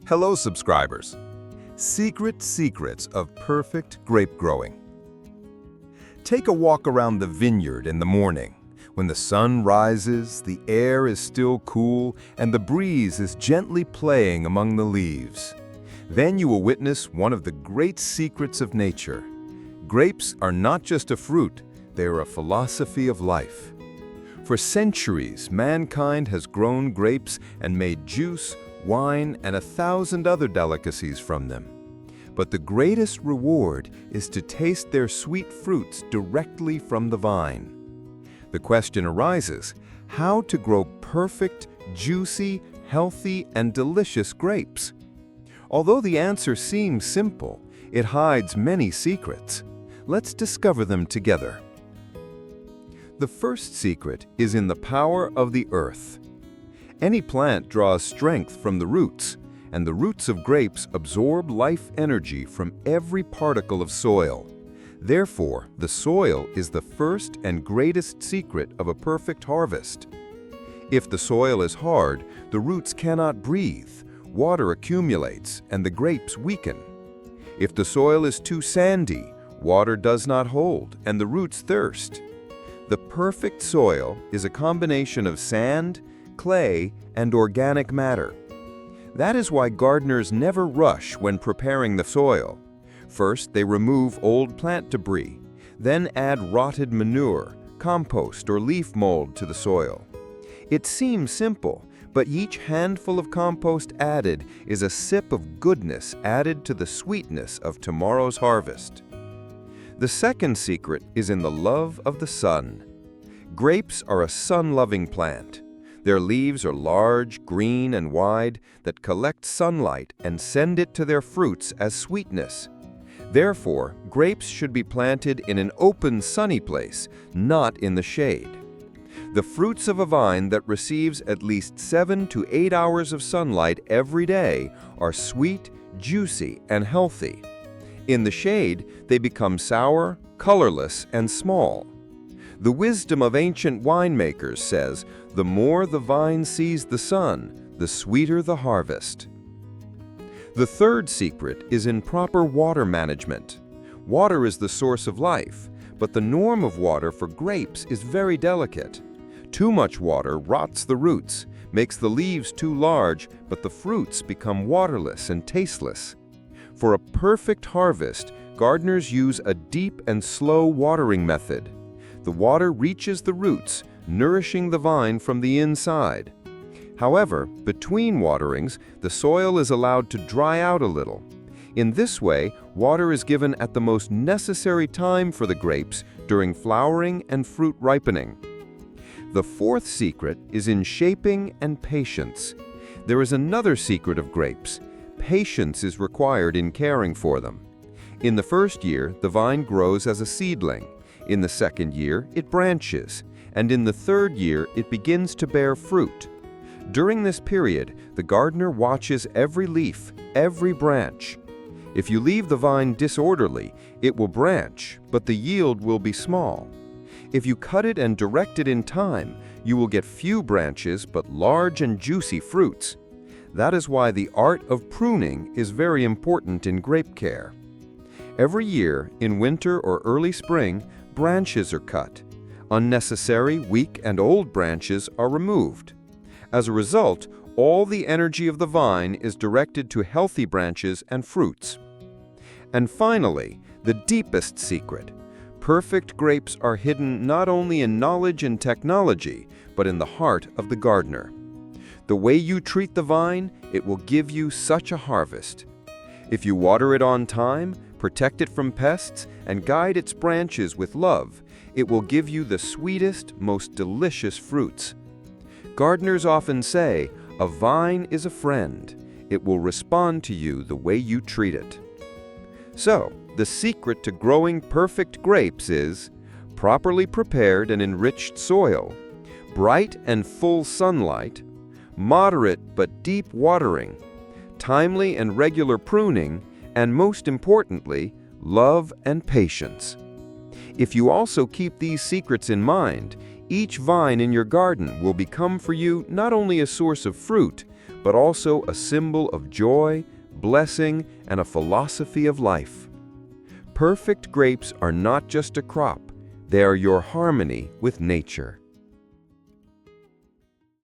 Hello, subscribers. Secrets of perfect grape growing. Take a walk around the vineyard in the morning. When the sun rises, the air is still cool, and the breeze is gently playing among the leaves. Then you will witness one of the great secrets of nature. Grapes are not just a fruit, they are a philosophy of life. For centuries, mankind has grown grapes and made juice, wine, and 1,000 other delicacies from them. But the greatest reward is to taste their sweet fruits directly from the vine. The question arises, how to grow perfect, juicy, healthy, and delicious grapes? Although the answer seems simple, it hides many secrets. Let's discover them together. The first secret is in the power of the earth. Any plant draws strength from the roots, and the roots of grapes absorb life energy from every particle of soil. Therefore, the soil is the first and greatest secret of a perfect harvest. If the soil is hard, the roots cannot breathe, water accumulates, and the grapes weaken. If the soil is too sandy, water does not hold, and the roots thirst. The perfect soil is a combination of sand, clay, and organic matter. That is why gardeners never rush when preparing the soil. First, they remove old plant debris, then add rotted manure, compost, or leaf mold to the soil. It seems simple, but each handful of compost added is a sip of goodness added to the sweetness of tomorrow's harvest. The second secret is in the love of the sun. Grapes are a sun-loving plant. Their leaves are large, green, and wide that collect sunlight and send it to their fruits as sweetness. Therefore, grapes should be planted in an open, sunny place, not in the shade. The fruits of a vine that receives at least 7 to 8 hours of sunlight every day are sweet, juicy, and healthy. In the shade, they become sour, colorless, and small. The wisdom of ancient winemakers says, the more the vine sees the sun, the sweeter the harvest. The third secret is in proper water management. Water is the source of life, but the norm of water for grapes is very delicate. Too much water rots the roots, makes the leaves too large, but the fruits become waterless and tasteless. For a perfect harvest, gardeners use a deep and slow watering method. The water reaches the roots, nourishing the vine from the inside. However, between waterings, the soil is allowed to dry out a little. In this way, water is given at the most necessary time for the grapes during flowering and fruit ripening. The fourth secret is in shaping and patience. There is another secret of grapes. Patience is required in caring for them. In the first year, the vine grows as a seedling. In the second year, it branches, and in the third year, it begins to bear fruit. During this period, the gardener watches every leaf, every branch. If you leave the vine disorderly, it will branch, but the yield will be small. If you cut it and direct it in time, you will get few branches but large and juicy fruits. That is why the art of pruning is very important in grape care. Every year, in winter or early spring, branches are cut. Unnecessary, weak, and old branches are removed. As a result, all the energy of the vine is directed to healthy branches and fruits. And finally, the deepest secret. Perfect grapes are hidden not only in knowledge and technology, but in the heart of the gardener. The way you treat the vine, it will give you such a harvest. If you water it on time, protect it from pests, and guide its branches with love, it will give you the sweetest, most delicious fruits. Gardeners often say, a vine is a friend. It will respond to you the way you treat it. So, the secret to growing perfect grapes is properly prepared and enriched soil, bright and full sunlight, moderate but deep watering, timely and regular pruning, and most importantly, love and patience. If you also keep these secrets in mind, each vine in your garden will become for you not only a source of fruit, but also a symbol of joy, blessing, and a philosophy of life. Perfect grapes are not just a crop, they are your harmony with nature.